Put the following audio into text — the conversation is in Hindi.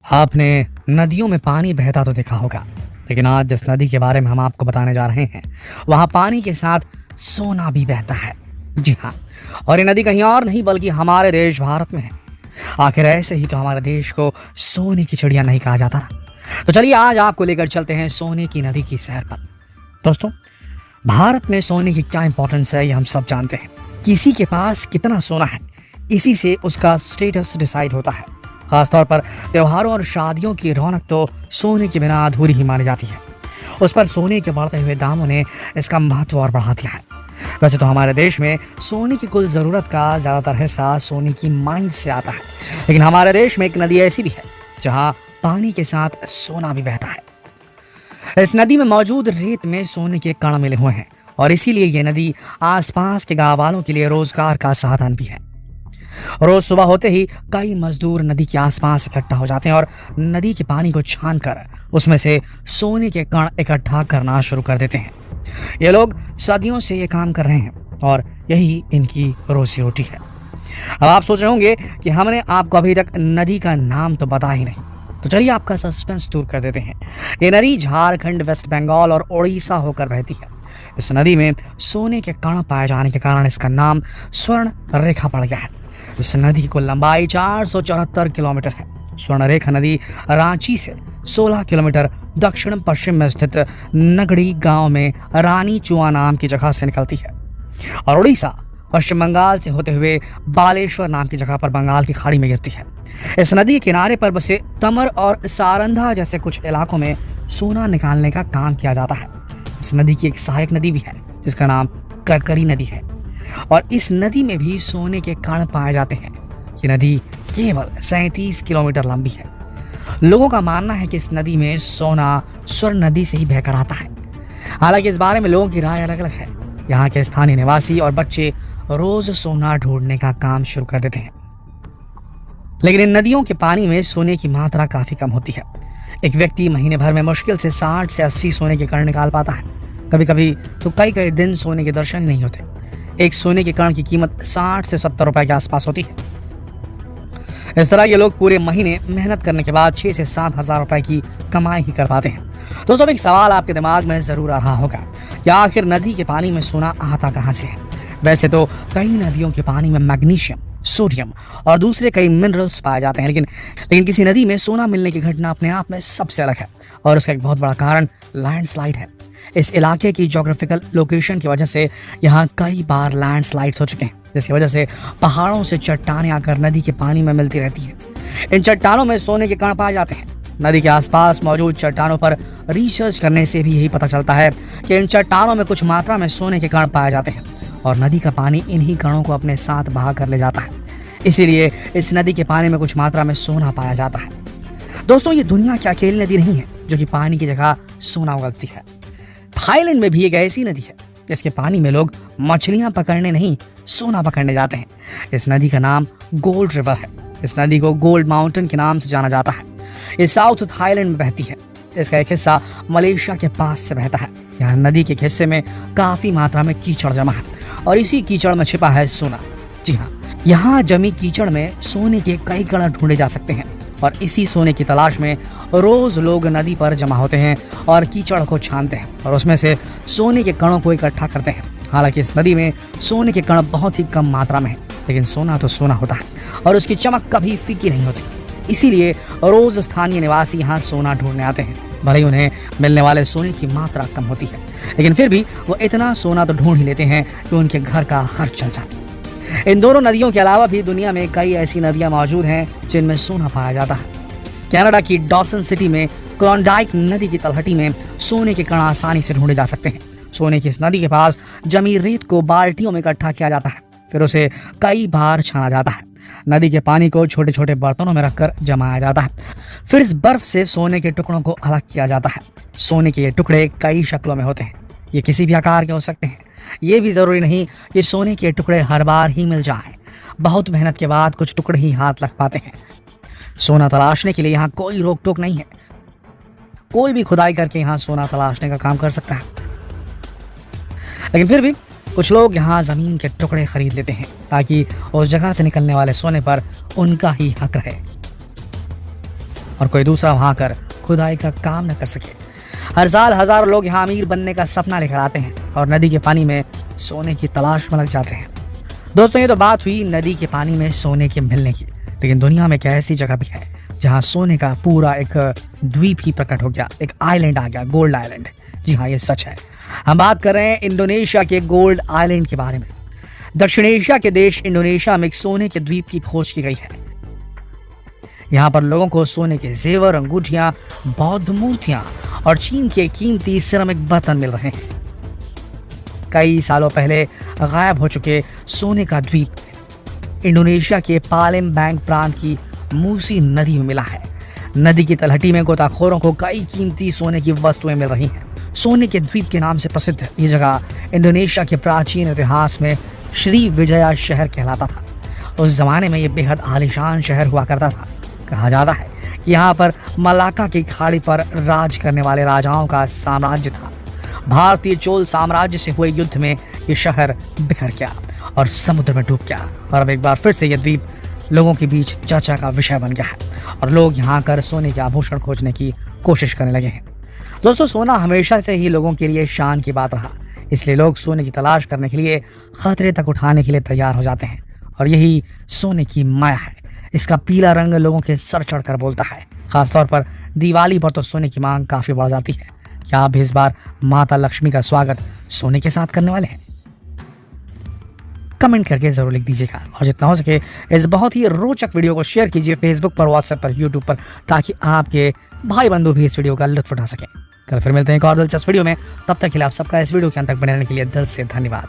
आपने नदियों में पानी बहता तो देखा होगा, लेकिन आज जिस नदी के बारे में हम आपको बताने जा रहे हैं वहाँ पानी के साथ सोना भी बहता है। जी हाँ, और ये नदी कहीं और नहीं बल्कि हमारे देश भारत में है। आखिर ऐसे ही तो हमारे देश को सोने की चिड़िया नहीं कहा जाता ना। तो चलिए आज आपको लेकर चलते हैं सोने की नदी की सैर पर। दोस्तों, भारत में सोने की क्या इंपॉर्टेंस है ये हम सब जानते हैं। किसी के पास कितना सोना है, इसी से उसका स्टेटस डिसाइड होता है। खासतौर पर त्योहारों और शादियों की रौनक तो सोने के बिना अधूरी ही मानी जाती है। उस पर सोने के बढ़ते हुए दामों ने इसका महत्व और बढ़ा दिया है। वैसे तो हमारे देश में सोने की कुल ज़रूरत का ज़्यादातर हिस्सा सोने की माइन से आता है, लेकिन हमारे देश में एक नदी ऐसी भी है जहाँ पानी के साथ सोना भी बहता है। इस नदी में मौजूद रेत में सोने के कण मिले हुए हैं और इसीलिए ये नदी आसपास के गांव वालों के लिए रोजगार का साधन भी है। रोज सुबह होते ही कई मजदूर नदी के आसपास इकट्ठा हो जाते हैं और नदी के पानी को छानकर उसमें से सोने के कण इकट्ठा करना शुरू कर देते हैं। ये लोग सदियों से ये काम कर रहे हैं और यही इनकी रोजी रोटी है। अब आप सोच रहे होंगे कि हमने आपको अभी तक नदी का नाम तो बताया ही नहीं, तो चलिए आपका सस्पेंस दूर कर देते हैं। ये नदी झारखंड, वेस्ट बंगाल और उड़ीसा होकर बहती है। इस नदी में सोने के कण पाए जाने के कारण इसका नाम स्वर्ण रेखा पड़ गया है। इस नदी की कुल लंबाई 474 किलोमीटर है। स्वर्ण रेखा नदी रांची से 16 किलोमीटर दक्षिण पश्चिम में स्थित नगड़ी गांव में रानी चुआ नाम की जगह से निकलती है और उड़ीसा पश्चिम बंगाल से होते हुए बालेश्वर नाम की जगह पर बंगाल की खाड़ी में गिरती है। इस नदी के किनारे पर बसे तमर और सारंधा जैसे कुछ इलाकों में सोना निकालने का काम किया जाता है। इस नदी की एक सहायक नदी भी है जिसका नाम करकरी नदी है और इस नदी में भी सोने के कण पाए जाते हैं। ये नदी केवल 37 किलोमीटर लंबी है। लोगों का मानना है कि इस नदी में सोना स्वर्ण नदी से ही बहकर आता है। हालांकि इस बारे में लोगों की राय अलग अलग है। यहाँ के स्थानीय निवासी और बच्चे रोज सोना ढूंढने का काम शुरू कर देते हैं, लेकिन इन नदियों के पानी में सोने की मात्रा काफी कम होती है। एक व्यक्ति महीने भर में मुश्किल से 60 से 80 सोने के कण निकाल पाता है। कभी कभी तो कई दिन सोने के दर्शन ही नहीं होते। एक सोने के कण की कीमत 60 से 70 रुपए के आसपास होती है। इस तरह ये लोग पूरे महीने मेहनत करने के बाद 6 से 7 हजार रुपए की कमाई ही कर पाते हैं। दोस्तों, एक सवाल आपके दिमाग में जरूर आ रहा होगा कि आखिर नदी के पानी में सोना आता कहाँ से है। वैसे तो कई नदियों के पानी में मैग्नीशियम, सोडियम और दूसरे कई मिनरल्स पाए जाते हैं, लेकिन किसी नदी में सोना मिलने की घटना अपने आप में सबसे अलग है और उसका एक बहुत बड़ा कारण लैंडस्लाइड है। इस इलाके की ज्योग्राफिकल लोकेशन की वजह से यहाँ कई बार लैंडस्लाइड्स हो चुके हैं, जिसकी वजह से पहाड़ों से चट्टानें आकर नदी के पानी में मिलती रहती हैं। इन चट्टानों में सोने के कण पाए जाते हैं। नदी के आसपास मौजूद चट्टानों पर रिसर्च करने से भी यही पता चलता है कि इन चट्टानों में कुछ मात्रा में सोने के कण पाए जाते हैं और नदी का पानी इन्हीं कणों को अपने साथ बहा कर ले जाता है। इसीलिए इस नदी के पानी में कुछ मात्रा में सोना पाया जाता है। दोस्तों, ये दुनिया की अकेली नदी नहीं है जो कि पानी की जगह सोना उगलती है। थाईलैंड में भी एक ऐसी नदी है जिसके पानी में लोग मछलियां पकड़ने नहीं, सोना पकड़ने जाते हैं। इस नदी का नाम गोल्ड रिवर है। इस नदी को गोल्ड माउंटेन के नाम से जाना जाता है। ये साउथ थाईलैंड में बहती है। इसका एक हिस्सा मलेशिया के पास से बहता है। यहाँ नदी के हिस्से में काफी मात्रा में कीचड़ जमा है और इसी कीचड़ में छिपा है सोना। जी हाँ, यहाँ जमी कीचड़ में सोने के कई कण ढूंढे जा सकते हैं और इसी सोने की तलाश में रोज लोग नदी पर जमा होते हैं और कीचड़ को छानते हैं और उसमें से सोने के कणों को इकट्ठा करते हैं। हालांकि इस नदी में सोने के कण बहुत ही कम मात्रा में है, लेकिन सोना तो सोना होता है और उसकी चमक कभी फीकी नहीं होती। इसीलिए रोज स्थानीय निवासी यहाँ सोना ढूंढने आते हैं। भले ही उन्हें मिलने वाले सोने की मात्रा कम होती है, लेकिन फिर भी वो इतना सोना तो ढूंढ ही लेते हैं कि उनके घर का खर्च चल जाए। इन दोनों नदियों के अलावा भी दुनिया में कई ऐसी नदियां मौजूद हैं जिनमें सोना पाया जाता है। कनाडा की डॉसन सिटी में क्लोंडाइक नदी की तलहटी में सोने के कण आसानी से ढूंढे जा सकते हैं। सोने की इस नदी के पास जमी रेत को बाल्टियों में इकट्ठा किया जाता है, फिर उसे कई बार छाना जाता है। नदी के पानी को छोटे छोटे बर्तनों में रखकर जमाया जाता है, फिर इस बर्फ से सोने के टुकड़ों को अलग किया जाता है। सोने के ये टुकड़े कई शक्लों में होते हैं। ये किसी भी आकार के हो सकते हैं। ये भी जरूरी नहीं कि सोने के टुकड़े हर बार ही मिल जाएं। बहुत मेहनत के बाद कुछ टुकड़े ही हाथ लग पाते हैं। सोना तलाशने के लिए यहाँ कोई रोक टोक नहीं है। कोई भी खुदाई करके यहाँ सोना तलाशने का काम कर सकता है, लेकिन फिर भी कुछ लोग यहाँ जमीन के टुकड़े खरीद लेते हैं ताकि उस जगह से निकलने वाले सोने पर उनका ही हक रहे। और कोई दूसरा वहां कर खुदाई का काम न कर सके। हर साल हजारों लोग यहाँ अमीर बनने का सपना लेकर आते हैं और नदी के पानी में सोने की तलाश में लग जाते हैं। दोस्तों, ये तो बात हुई नदी के पानी में सोने के मिलने की, लेकिन दुनिया में एक ऐसी जगह भी है जहाँ सोने का पूरा एक द्वीप ही प्रकट हो गया, एक आइलैंड आ गया, गोल्ड आइलैंड। जी हाँ, ये सच है। हम बात कर रहे हैं इंडोनेशिया के गोल्ड आइलैंड के बारे में। दक्षिण एशिया के देश इंडोनेशिया में एक सोने के द्वीप की खोज की गई है। यहाँ पर लोगों को सोने के जेवर, अंगूठियां, बौद्ध मूर्तियां और चीन के कीमती सिरेमिक बर्तन मिल रहे हैं। कई सालों पहले गायब हो चुके सोने का द्वीप इंडोनेशिया के पालेमबांग प्रांत की मूसी नदी में मिला है। नदी की तलहटी में गोताखोरों को कई कीमती सोने की वस्तुएं मिल रही हैं। सोने के द्वीप के नाम से प्रसिद्ध ये जगह इंडोनेशिया के प्राचीन इतिहास में श्री विजया शहर कहलाता था। उस जमाने में ये बेहद आलीशान शहर हुआ करता था। कहा जाता है कि यहाँ पर मलाक्का की खाड़ी पर राज करने वाले राजाओं का साम्राज्य था। भारतीय चोल साम्राज्य से हुए युद्ध में ये शहर बिखर गया और समुद्र में डूब गया, और अब एक बार फिर से ये द्वीप लोगों के बीच चर्चा का विषय बन गया है और लोग यहाँ कर सोने के आभूषण खोजने की कोशिश करने लगे हैं। दोस्तों, सोना हमेशा से ही लोगों के लिए शान की बात रहा, इसलिए लोग सोने की तलाश करने के लिए खतरे तक उठाने के लिए तैयार हो जाते हैं, और यही सोने की माया है। इसका पीला रंग लोगों के सर चढ़कर बोलता है। खासतौर पर दिवाली पर तो सोने की मांग काफी बढ़ जाती है। क्या आप इस बार माता लक्ष्मी का स्वागत सोने के साथ करने वाले हैं? कमेंट करके जरूर लिख दीजिएगा, और जितना हो सके इस बहुत ही रोचक वीडियो को शेयर कीजिए फेसबुक पर, व्हाट्सएप पर, यूट्यूब पर, ताकि आपके भाई बंधु भी इस वीडियो का लुत्फ उठा सकें। कल फिर मिलते हैं एक और दिलचस्प वीडियो में। तब तक के लिए आप सबका इस वीडियो के अंत तक बने रहने के लिए दिल से धन्यवाद।